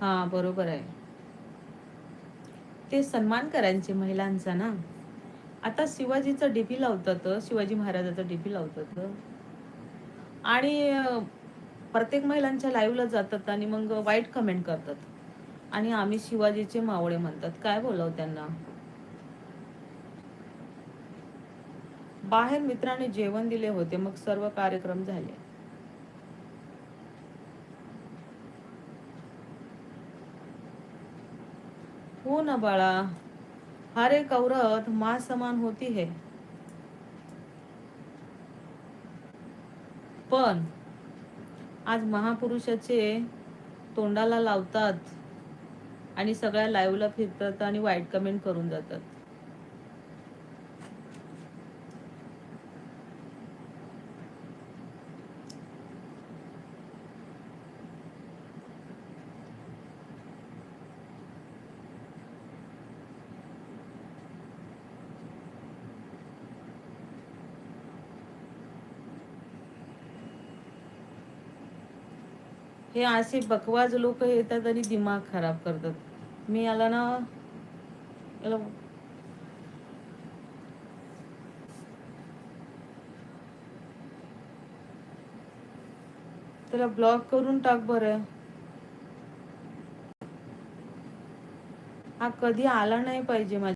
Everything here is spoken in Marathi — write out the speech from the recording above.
हां, बरोबर आहे. ते सन्मान करायचे महिलांचा ना. आता शिवाजीचा डीपी लावतात, शिवाजी महाराजाचा डीपी लावतात आणि प्रत्येक महिलांच्या लाईव्हला जातात आणि मग वाईट कमेंट करतात आणि आम्ही शिवाजीचे मावळे म्हणतात. काय बोलावं त्यांना? बाहेर मित्राने जेवण दिले होते, मग सर्व कार्यक्रम झाले. हो ना बाळा. हर एक औरत माँ समान होती है. पण आज महापुरुषाचे तोंडाला लावतात आणि सगळ्या लाईव्हला फिरतात आणि वाईट कमेंट करून जातात. हे असे बकवास लोक येतात आणि दिमाग खराब करतात. मी याला ना याला त्याला ब्लॉक करून टाक बरं. हा कधी आला नाही पाहिजे माझ्या